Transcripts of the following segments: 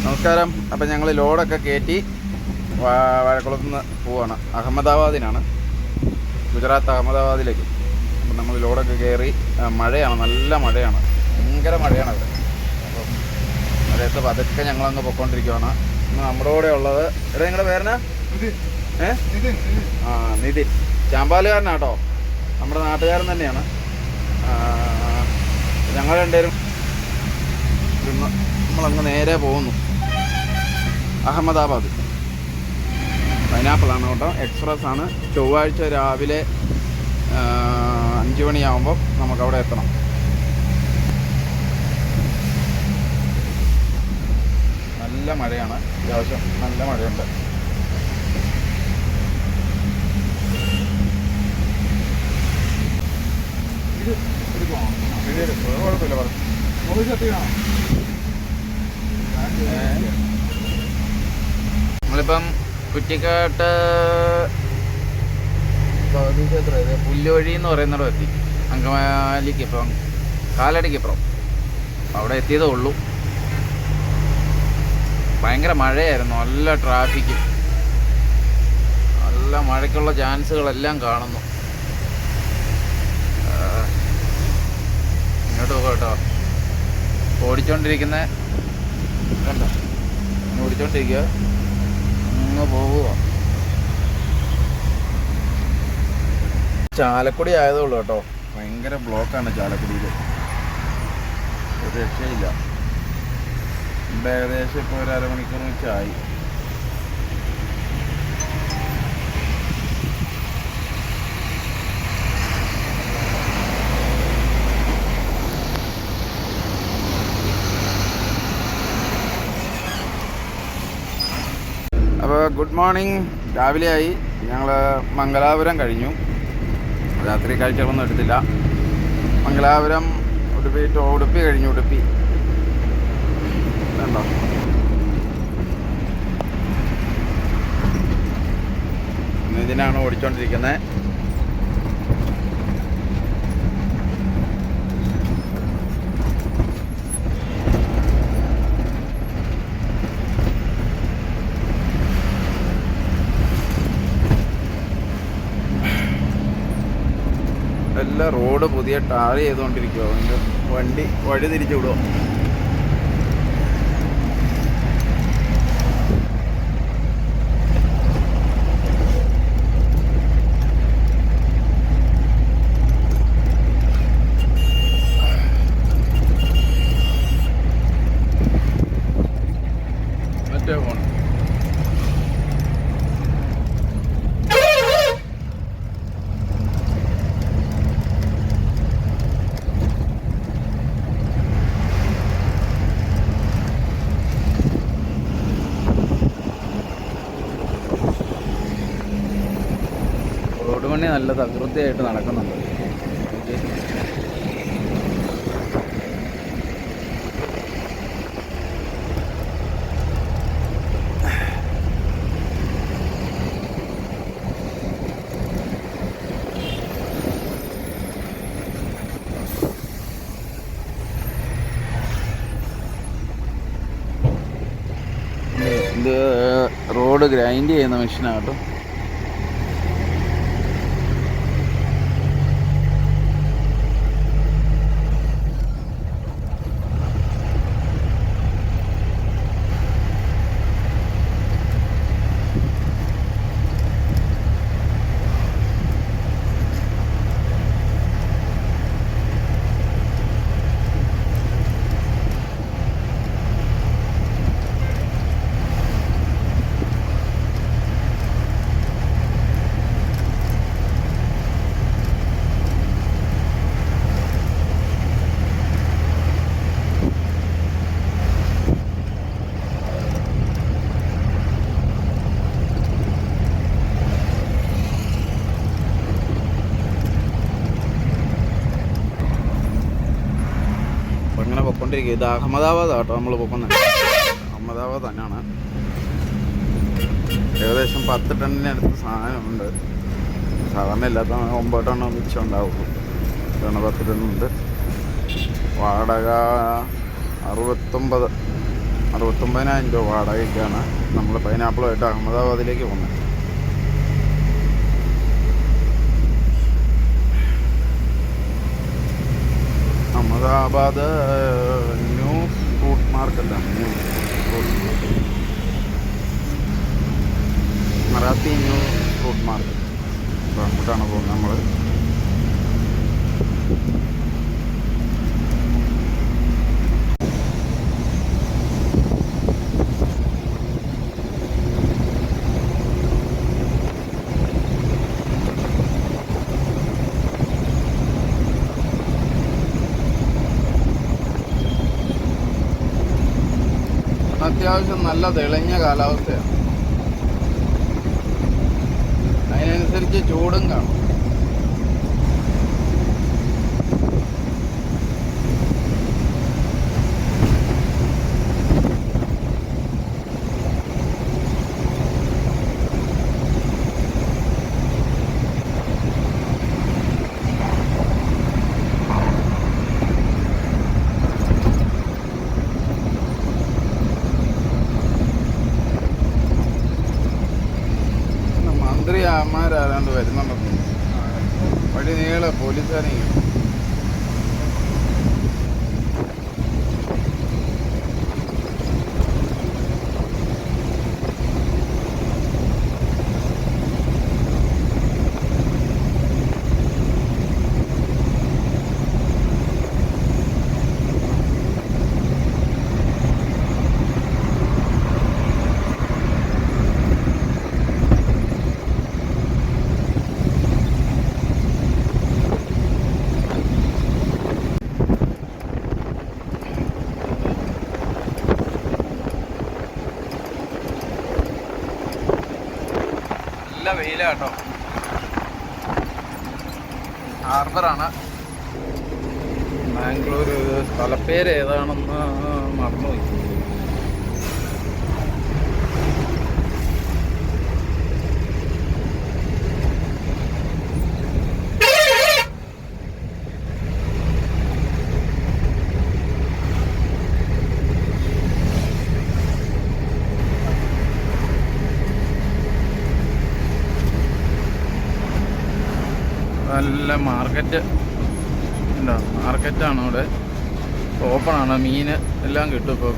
നമസ്കാരം. അപ്പം ഞങ്ങൾ ലോഡൊക്കെ കയറ്റി വാഴക്കുളത്ത് നിന്ന് പോവാണ്. അഹമ്മദാബാദിനാണ്, ഗുജറാത്ത് അഹമ്മദാബാദിലേക്ക്. അപ്പം നമ്മൾ ലോഡൊക്കെ കയറി. മഴയാണ്, നല്ല മഴയാണ്, ഭയങ്കര മഴയാണ് അവിടെ. അപ്പം മഴയത്ത് പതുക്കെ ഞങ്ങളങ്ങ് പൊയ്ക്കൊണ്ടിരിക്കുകയാണ്. ഇന്ന് നമ്മുടെ കൂടെ ഉള്ളത്, എടാ നിങ്ങളുടെ പേരനാ? നിതിൻ. ചാമ്പാലുകാരനാട്ടോ, നമ്മുടെ നാട്ടുകാരൻ തന്നെയാണ്. ഞങ്ങൾ രണ്ടുപേരും നമ്മളങ്ങ് നേരെ പോകുന്നു അഹമ്മദാബാദ്. പൈനാപ്പിളാണ് കേട്ടോ, എക്സ്പ്രസ് ആണ്. ചൊവ്വാഴ്ച രാവിലെ 5 മണിയാകുമ്പോൾ നമുക്കവിടെ എത്തണം. നല്ല മഴയാണ്, അത്യാവശ്യം നല്ല മഴയുണ്ട്. കുഴപ്പമില്ല, പറഞ്ഞു. നമ്മളിപ്പം കുറ്റിക്കാട്ട് പുല്ലുവഴി എന്ന് പറയുന്നിടം എത്തി. അങ്കമാലിക്കിപ്പുറം, കാലടിക്കിപ്പുറം അവിടെ എത്തിയതേ ഉള്ളൂ. ഭയങ്കര മഴയായിരുന്നു, നല്ല ട്രാഫിക്ക്, നല്ല മഴയ്ക്കുള്ള ചാൻസുകളെല്ലാം കാണുന്നു. ഇങ്ങോട്ട് പോകാം കേട്ടോ. ഓടിച്ചോണ്ടിരിക്കുന്ന കണ്ടോ, ഓടിച്ചോണ്ടിരിക്കുക, അങ്ങ് പോവുക. ചാലക്കുടി ആയതേ ഉള്ളൂ കേട്ടോ, ഭയങ്കര ബ്ലോക്കാണ് ചാലക്കുടിയിൽ, ഒരു രക്ഷയില്ല. ഇവിടെ ഏകദേശം ഇപ്പോൾ ഒരു അരമണിക്കൂർ വെച്ചായി. അപ്പോൾ ഗുഡ് മോർണിംഗ്. രാവിലെയായി. ഞങ്ങൾ മംഗലാപുരം കഴിഞ്ഞു. രാത്രി കാഴ്ചകളൊന്നും എടുത്തില്ല. മംഗലാപുരം, ഉടുപ്പി കഴിഞ്ഞു. ഉടുപ്പി കണ്ടോ, ഇതിനാണ് ഓടിച്ചോണ്ടിരിക്കുന്നത്. എല്ലാം റോഡ് പുതിയ ടാർ ചെയ്തുകൊണ്ടിരിക്കുമോ, അതിൻ്റെ വണ്ടി വഴി തിരിച്ചു വിടുമോ. മറ്റേ ഫോൺ പണി നല്ല തകൃതിയായിട്ട് നടക്കുന്നുണ്ട്. ഇത് റോഡ് ഗ്രൈൻഡ് ചെയ്യുന്ന മെഷീനാട്ടോ. അങ്ങനെ പൊയ്ക്കൊണ്ടിരിക്കുക. ഇത് അഹമ്മദാബാദ് ആട്ടോ നമ്മൾ പൊക്കുന്നത്. അഹമ്മദാബാദ് തന്നെയാണ്. ഏകദേശം 10 ടണ്ണിനടുത്ത് സാധനമുണ്ട്. സാധാരണ ഇല്ലാത്ത 9 ടണ്ണം വെച്ചുണ്ടാവുള്ളൂ. 10 ടണ്ണുണ്ട്. വാടക 69 69,000 രൂപ വാടകയ്ക്കാണ് നമ്മൾ പൈനാപ്പിളുമായിട്ട് അഹമ്മദാബാദിലേക്ക് പോകുന്നത്. അഹമ്മദാബാദ് ന്യൂ ഫ്രൂട്ട് മാർക്കറ്റാണ്. New fruit market, Marathi new fruit market. അപ്പോൾ അങ്ങോട്ടാണ് പോകുന്നത് നമ്മൾ. അത്യാവശ്യം നല്ല തെളിഞ്ഞ കാലാവസ്ഥയാണ്, അതിനനുസരിച്ച് ചൂടും കാണും. മന്ത്രിമാരാരാണ്ട് വരുന്നുണ്ടെന്ന് വഴി നീളെ പോലീസുകാരെയും. നല്ല വെയിലാട്ടോ. ഹാർബറാണ് ബാംഗ്ലൂർ. സ്ഥലപ്പേര് ഏതാണെന്ന് മറന്നുപോയി. നല്ല മാർക്കറ്റ് ഉണ്ടോ? മാർക്കറ്റാണ് ഇവിടെ, ഓപ്പണാണ്. മീൻ എല്ലാം കിട്ടും ഇപ്പോൾ.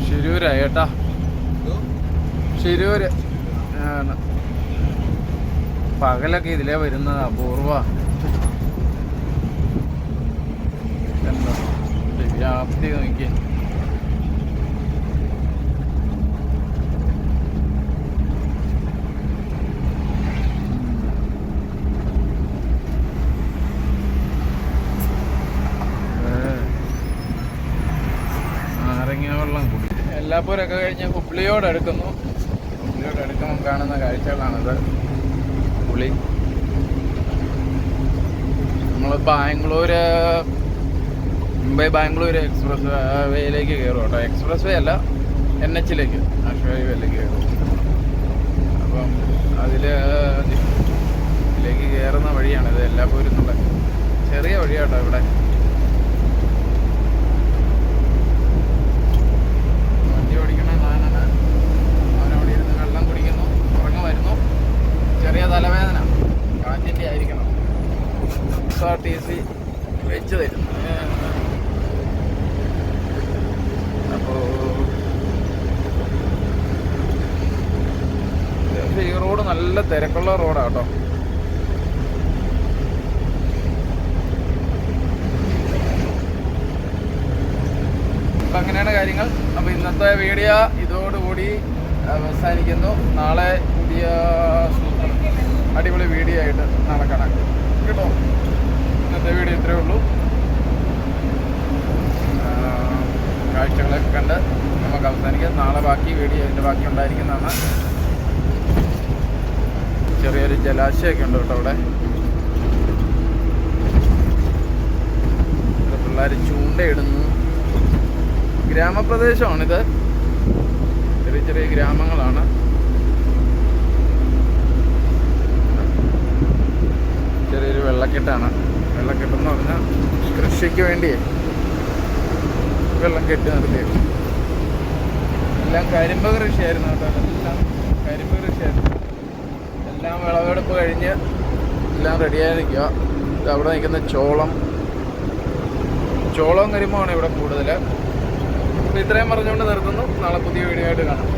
ശിരൂരായി കേട്ടാ, ശിരൂര്. പകലൊക്കെ ഇതിലേ വരുന്നത് അപൂർവ. എന്താ വ്യാപ്തി നോക്കി. വെള്ളം കുടി. എല്ലാപ്പൂരൊക്കെ കഴിഞ്ഞ് ഹുബ്ലിയോടടുക്കുന്നു. ഹുബ്ലിയോടടുക്കുമ്പോൾ കാണുന്ന കാഴ്ചകളാണിത്. ഹുബ്ലി നമ്മൾ ബാംഗ്ലൂര്, മുംബൈ ബാംഗ്ലൂർ എക്സ്പ്രസ് വേയിലേക്ക് കയറും കേട്ടോ. എക്സ്പ്രസ് വേ അല്ല, NH നാഷണൽ ഹൈവേയിലേക്ക് കയറും. അപ്പം ഇതിലേക്ക് കയറുന്ന വഴിയാണിത്. എല്ലാപ്പൂരും എന്നുള്ള ചെറിയ വഴിയാട്ടോ ഇവിടെ. ചെറിയ തലവേദന കാറ്റിൻ്റെ ആയിരിക്കണം. SRTC വെച്ച് തരുന്നു. അപ്പോൾ ഈ റോഡ് നല്ല തിരക്കുള്ള റോഡാണ് കേട്ടോ. അപ്പം അങ്ങനെയാണ് കാര്യങ്ങൾ. അപ്പോൾ ഇന്നത്തെ വീഡിയോ ഇതോടുകൂടി അവസാനിക്കുന്നു. നാളെ പുതിയ സൂപ്പർ അടിപൊളി വീഡിയോ ആയിട്ട് നാളെ കാണാം കേട്ടോ. ഇന്നത്തെ വീഡിയോ ഇത്രയേ ഉള്ളൂ. കാഴ്ചകളൊക്കെ കണ്ട് നമുക്ക് അവസാനിക്കാം. നാളെ ബാക്കി വീഡിയോ ഇതിൻ്റെ ബാക്കി ഉണ്ടായിരിക്കുന്നതാണ്. ചെറിയൊരു ജലാശയമൊക്കെ ഉണ്ട് കേട്ടോ അവിടെ. പിള്ളേർ ചൂണ്ടയിടുന്നു. ഗ്രാമപ്രദേശമാണിത്, ചെറിയ ചെറിയ ഗ്രാമങ്ങളാണ്. ചെറിയൊരു വെള്ളക്കെട്ടാണ്. വെള്ളക്കെട്ടെന്ന് പറഞ്ഞാൽ കൃഷിക്ക് വേണ്ടി വെള്ളം കെട്ടി നിർത്തിയത്. എല്ലാം കരിമ്പ് കൃഷിയായിരുന്നു കേട്ടോ. എല്ലാം കരിമ്പ് കൃഷിയായിരുന്നു. എല്ലാം വിളവെടുപ്പ് കഴിഞ്ഞ് എല്ലാം റെഡിയായി നിൽക്കുക. അവിടെ നിൽക്കുന്ന ചോളവും കരിമ്പുമാണ് ഇവിടെ കൂടുതൽ. അപ്പോൾ ഇത്രയും പറഞ്ഞുകൊണ്ട് നിർത്തുന്നു. നാളെ പുതിയ വീഡിയോ ആയിട്ട് കാണാം.